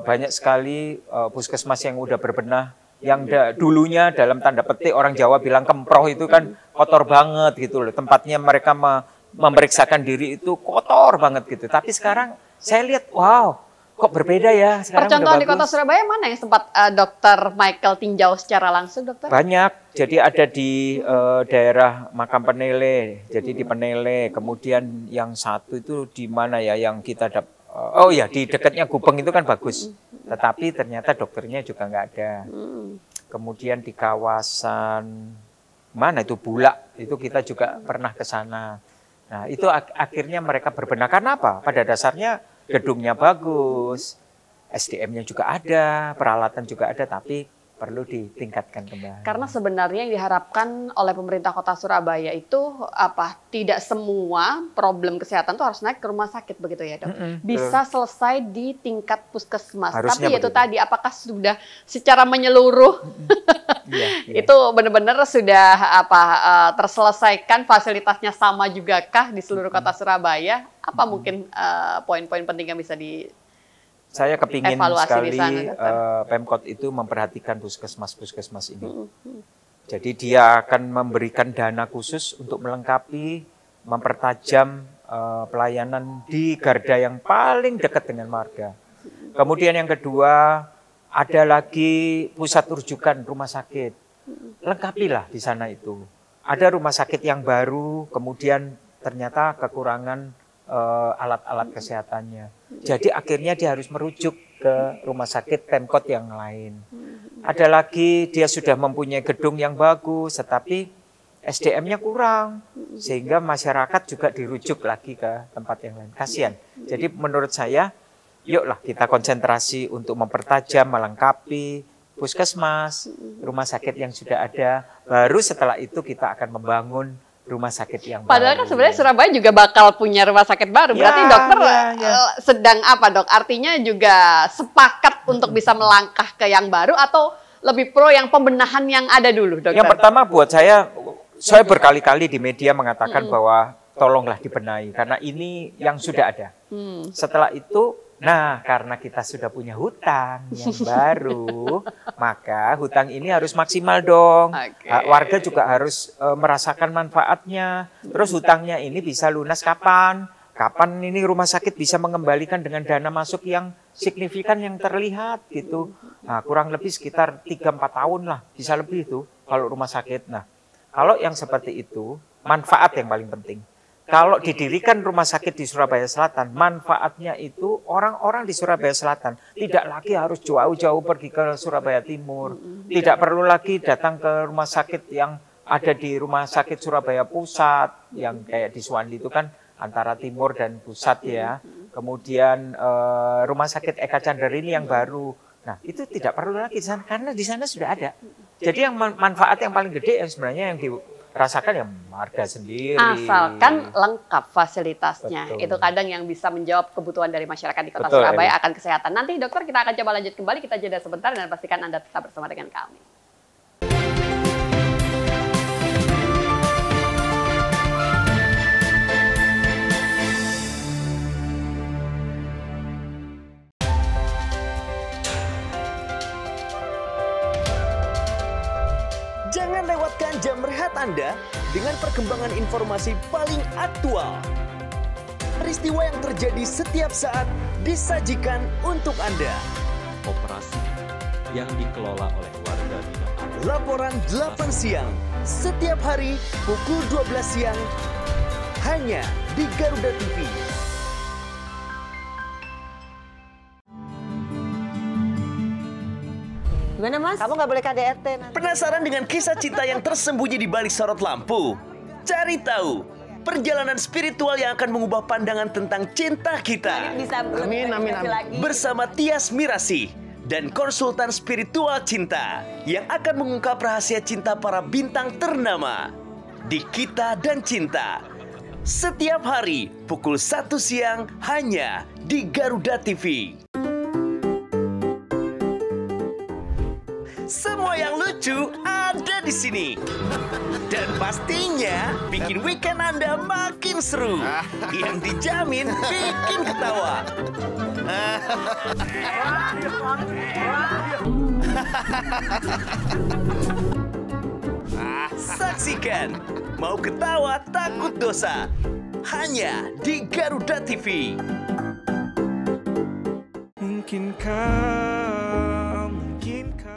Banyak sekali puskesmas yang udah berbenah, yang dulunya dalam tanda petik orang Jawa bilang kemproh itu kan kotor banget gitu loh. Tempatnya mereka memeriksakan diri itu kotor banget gitu. Tapi sekarang saya lihat, wow, kok berbeda ya. Percontohan di kota Surabaya mana yang sempat Dokter Michael tinjau secara langsung, Dokter? Banyak. Jadi ada di daerah Makam Penele. Jadi di Penele. Kemudian yang satu itu di mana ya yang kita oh ya di dekatnya Gubeng itu kan bagus. Tetapi ternyata dokternya juga nggak ada. Kemudian di kawasan mana itu Bulak itu kita juga pernah ke sana. Nah itu akhirnya mereka berbenah. Karena apa? Pada dasarnya gedungnya bagus, SDM-nya juga ada, peralatan juga ada, tapi perlu ditingkatkan kembali. Karena sebenarnya yang diharapkan oleh pemerintah Kota Surabaya itu tidak semua problem kesehatan tuh harus naik ke rumah sakit begitu ya, Dok. Bisa selesai di tingkat puskesmas. Harusnya tapi itu begitu. tadi apakah sudah secara menyeluruh itu benar-benar sudah terselesaikan, fasilitasnya sama juga kah di seluruh Kota Surabaya? Apa mungkin poin-poin penting yang bisa saya kepingin evaluasi sekali di sana, Pemkot itu memperhatikan puskesmas-puskesmas ini. Jadi dia akan memberikan dana khusus untuk melengkapi, mempertajam pelayanan di garda yang paling dekat dengan warga. Kemudian yang kedua, ada lagi pusat rujukan rumah sakit. Lengkapilah di sana itu. Ada rumah sakit yang baru, kemudian ternyata kekurangan alat-alat kesehatannya. Jadi akhirnya dia harus merujuk ke rumah sakit Pemkot yang lain. Ada lagi dia sudah mempunyai gedung yang bagus, tetapi SDM-nya kurang, sehingga masyarakat juga dirujuk lagi ke tempat yang lain. Kasihan. Jadi menurut saya, yuklah kita konsentrasi untuk mempertajam, melengkapi puskesmas, rumah sakit yang sudah ada. Baru setelah itu kita akan membangun rumah sakit yang Padahal baru. kan sebenarnya Surabaya juga bakal punya rumah sakit baru. Berarti dokter sedang apa, Dok? Artinya juga sepakat untuk bisa melangkah ke yang baru atau lebih pro yang pembenahan yang ada dulu, Dokter? Yang pertama buat saya berkali-kali di media mengatakan bahwa tolonglah dibenahi karena ini yang sudah ada. Setelah itu, nah karena kita sudah punya hutang yang baru, maka hutang ini harus maksimal dong. Warga juga harus merasakan manfaatnya. Terus hutangnya ini bisa lunas kapan? Kapan ini rumah sakit bisa mengembalikan dengan dana masuk yang signifikan yang terlihat gitu. Nah kurang lebih sekitar 3-4 tahun lah, bisa lebih itu kalau rumah sakit. Nah kalau yang seperti itu, manfaat yang paling penting. Kalau didirikan rumah sakit di Surabaya Selatan, manfaatnya itu orang-orang di Surabaya Selatan tidak lagi harus jauh-jauh pergi ke Surabaya Timur. Tidak perlu lagi datang ke rumah sakit yang ada di Rumah Sakit Surabaya Pusat, yang kayak di Suwandi itu kan antara Timur dan Pusat ya. Kemudian Rumah Sakit Eka Candarini yang baru. Nah itu tidak perlu lagi di sana, karena di sana sudah ada. Jadi yang manfaat yang paling gede yang sebenarnya yang rasakan ya warga sendiri. Asalkan lengkap fasilitasnya. Betul. Itu kadang yang bisa menjawab kebutuhan dari masyarakat di Kota Betul, Surabaya akan kesehatan. Nanti dokter kita akan coba lanjut kembali, kita jeda sebentar dan pastikan Anda tetap bersama dengan kami. Jangan lewatkan jam rehat Anda dengan perkembangan informasi paling aktual. Peristiwa yang terjadi setiap saat disajikan untuk Anda. Operasi yang dikelola oleh warga binaan. Laporan 8 siang, setiap hari pukul 12 siang, hanya di Garuda TV. Gimana Mas? Kamu nggak boleh KDRT nanti. Penasaran dengan kisah cinta yang tersembunyi di balik sorot lampu? Cari tahu perjalanan spiritual yang akan mengubah pandangan tentang cinta kita. Amin, amin, amin. Bersama Tias Mirasih dan konsultan spiritual cinta yang akan mengungkap rahasia cinta para bintang ternama di Kita dan Cinta. Setiap hari pukul 1 siang hanya di Garuda TV. Semua yang lucu ada di sini. Dan pastinya bikin weekend Anda makin seru. Yang dijamin bikin ketawa. Saksikan Mau Ketawa Takut Dosa hanya di Garuda TV.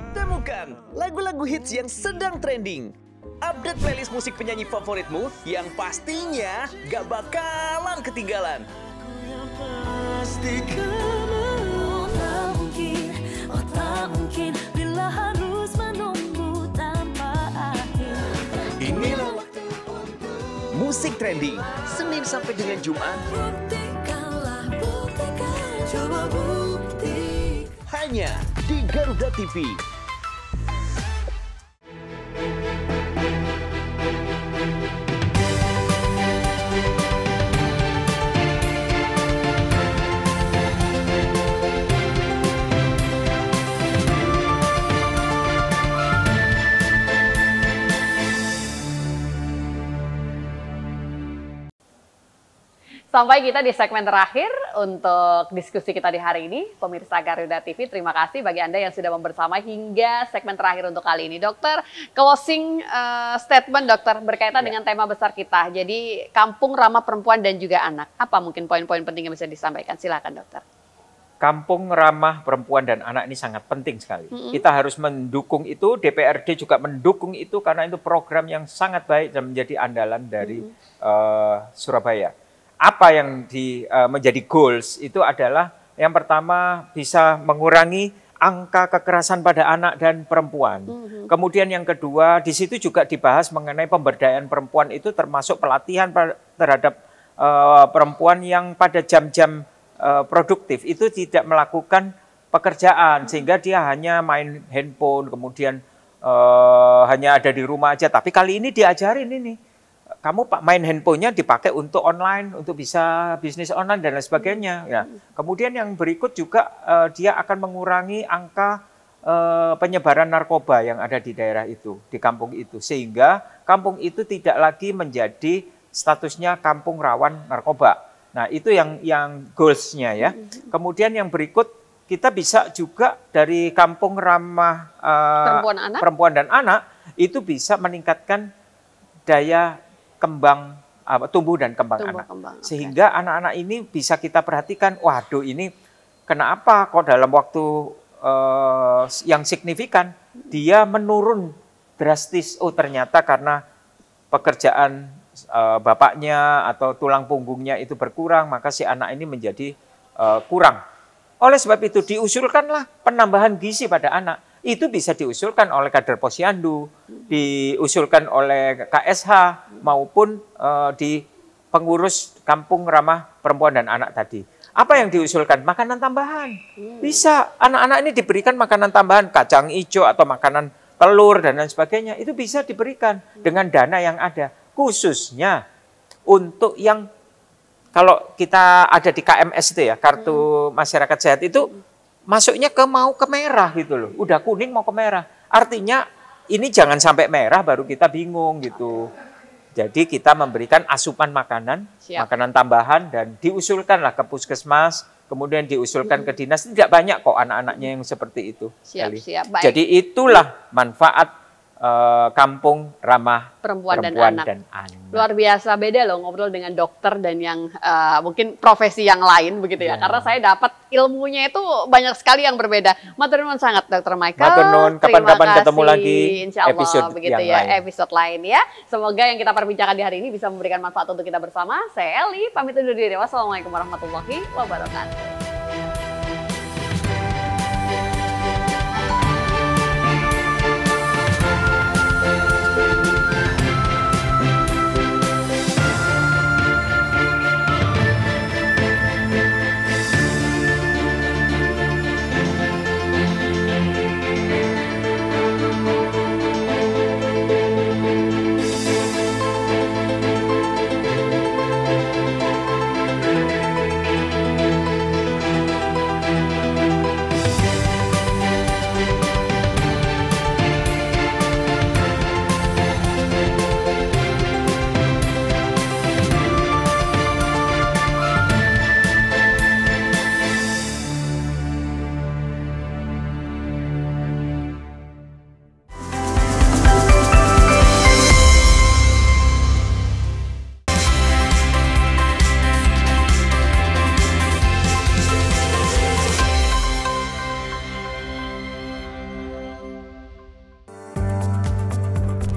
Temukan lagu-lagu hits yang sedang trending. Update playlist musik penyanyi favoritmu yang pastinya gak bakalan ketinggalan. Musik trending Senin sampai dengan Jumat hanya di Garuda TV. Sampai kita di segmen terakhir untuk diskusi kita di hari ini. Pemirsa Garuda TV, terima kasih bagi Anda yang sudah bersama hingga segmen terakhir untuk kali ini. Dokter, closing statement dokter berkaitan dengan tema besar kita. Jadi kampung ramah perempuan dan juga anak. Apa mungkin poin-poin penting yang bisa disampaikan? Silakan dokter. Kampung ramah perempuan dan anak ini sangat penting sekali. Kita harus mendukung itu, DPRD juga mendukung itu karena itu program yang sangat baik dan menjadi andalan dari Surabaya. Apa yang menjadi goals itu adalah yang pertama bisa mengurangi angka kekerasan pada anak dan perempuan. Kemudian yang kedua di situ juga dibahas mengenai pemberdayaan perempuan itu termasuk pelatihan terhadap perempuan yang pada jam-jam produktif itu tidak melakukan pekerjaan sehingga dia hanya main handphone kemudian hanya ada di rumah aja. Tapi kali ini diajarin ini. Kamu main handphonenya dipakai untuk online, untuk bisa bisnis online dan lain sebagainya. Ya. Kemudian yang berikut juga dia akan mengurangi angka penyebaran narkoba yang ada di daerah itu, di kampung itu. Sehingga kampung itu tidak lagi menjadi statusnya kampung rawan narkoba. Nah itu yang goals-nya ya. Kemudian yang berikut kita bisa juga dari kampung ramah perempuan dan anak itu bisa meningkatkan daya tumbuh dan kembang anak. Sehingga anak-anak ini bisa kita perhatikan, waduh ini kenapa kok dalam waktu yang signifikan dia menurun drastis. Oh ternyata karena pekerjaan bapaknya atau tulang punggungnya itu berkurang, maka si anak ini menjadi kurang. Oleh sebab itu diusulkanlah penambahan gizi pada anak. Itu bisa diusulkan oleh kader posyandu, diusulkan oleh KSH, maupun di pengurus kampung ramah perempuan dan anak tadi. Apa yang diusulkan? Makanan tambahan. Bisa, anak-anak ini diberikan makanan tambahan, kacang hijau atau makanan telur dan lain sebagainya. Itu bisa diberikan dengan dana yang ada. Khususnya untuk yang, kalau kita ada di KMS itu ya, Kartu Masyarakat Sehat itu, masuknya mau ke merah gitu loh. Udah kuning mau ke merah. Artinya ini jangan sampai merah baru kita bingung gitu. Jadi kita memberikan asupan makanan, makanan tambahan dan diusulkanlah ke puskesmas, kemudian diusulkan ke dinas. Tidak banyak kok anak-anaknya yang seperti itu. Baik. Jadi itulah manfaat kampung ramah perempuan dan anak. Luar biasa, beda loh ngobrol dengan dokter dan yang mungkin profesi yang lain begitu ya. Karena saya dapat ilmunya itu banyak sekali yang berbeda. Matur nuwun sangat Dr. Michael. Matur nuwun, kapan-kapan ketemu lagi Insya Allah, episode begitu yang ya, lain. episode lain ya. Semoga yang kita perbincangkan di hari ini bisa memberikan manfaat untuk kita bersama. Saya Eli, pamit undur diri. Wassalamualaikum warahmatullahi wabarakatuh.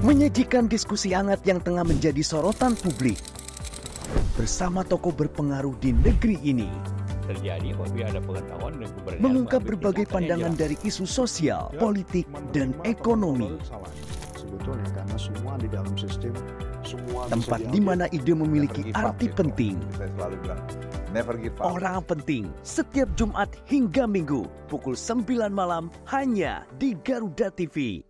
Menyajikan diskusi hangat yang tengah menjadi sorotan publik bersama tokoh berpengaruh di negeri ini. Terjadi apabila ada pengetahuan dan keberanian mengungkap berbagai pandangan dari isu sosial, politik, dan ekonomi. Sebetulnya karena semua di dalam sistem, semua tempat di mana ide memiliki arti penting. Saya selalu bilang, never give up. Orang penting setiap Jumat hingga Minggu pukul 9 malam hanya di Garuda TV.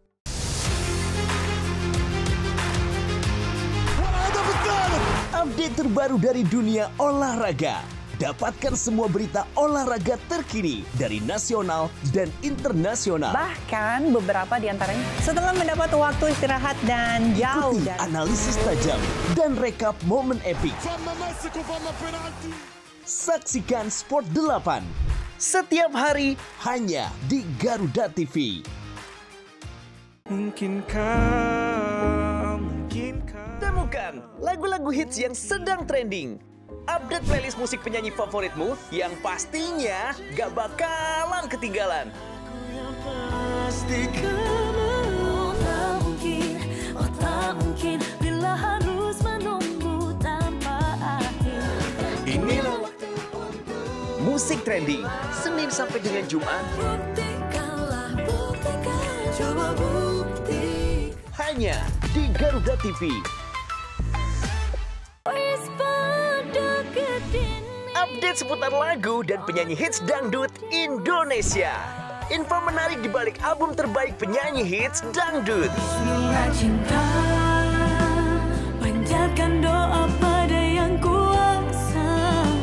Update terbaru dari dunia olahraga Dapatkan semua berita olahraga terkini dari nasional dan internasional. Bahkan beberapa di antaranya setelah mendapat waktu istirahat dan jauh dari analisis tajam dan rekap momen epik. Saksikan Sport 8 setiap hari hanya di Garuda TV. Temukan lagu-lagu hits yang sedang trending. Update playlist musik penyanyi favoritmu yang pastinya gak bakalan ketinggalan. Tak mungkin bila harus menunggu tanpa akhir. Inilah waktu musik trending Senin sampai dengan Jumat. Buktikanlah, buktikan, coba bukti. Hanya di Garuda TV. Update seputar lagu dan penyanyi hits dangdut Indonesia. Info menarik di balik album terbaik penyanyi hits dangdut. Surat cinta, panjatkan doa pada yang kuasa.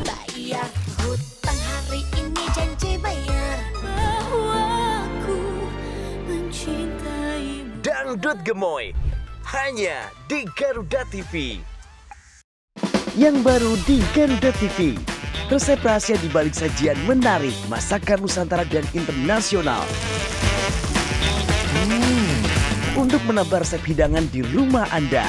Bayar hutang hari ini, janji bayar bahwa aku mencintaimu. Dangdut Gemoy hanya di Garuda TV. Yang baru di Garuda TV, resep rahasia di balik sajian menarik masakan Nusantara dan internasional. Untuk menambah resep hidangan di rumah Anda.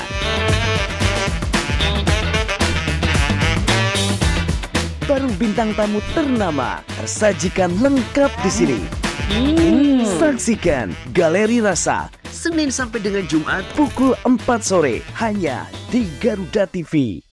Baru bintang tamu ternama tersajikan lengkap di sini. Saksikan Galeri Rasa Senin sampai dengan Jumat pukul 4 sore hanya di Garuda TV.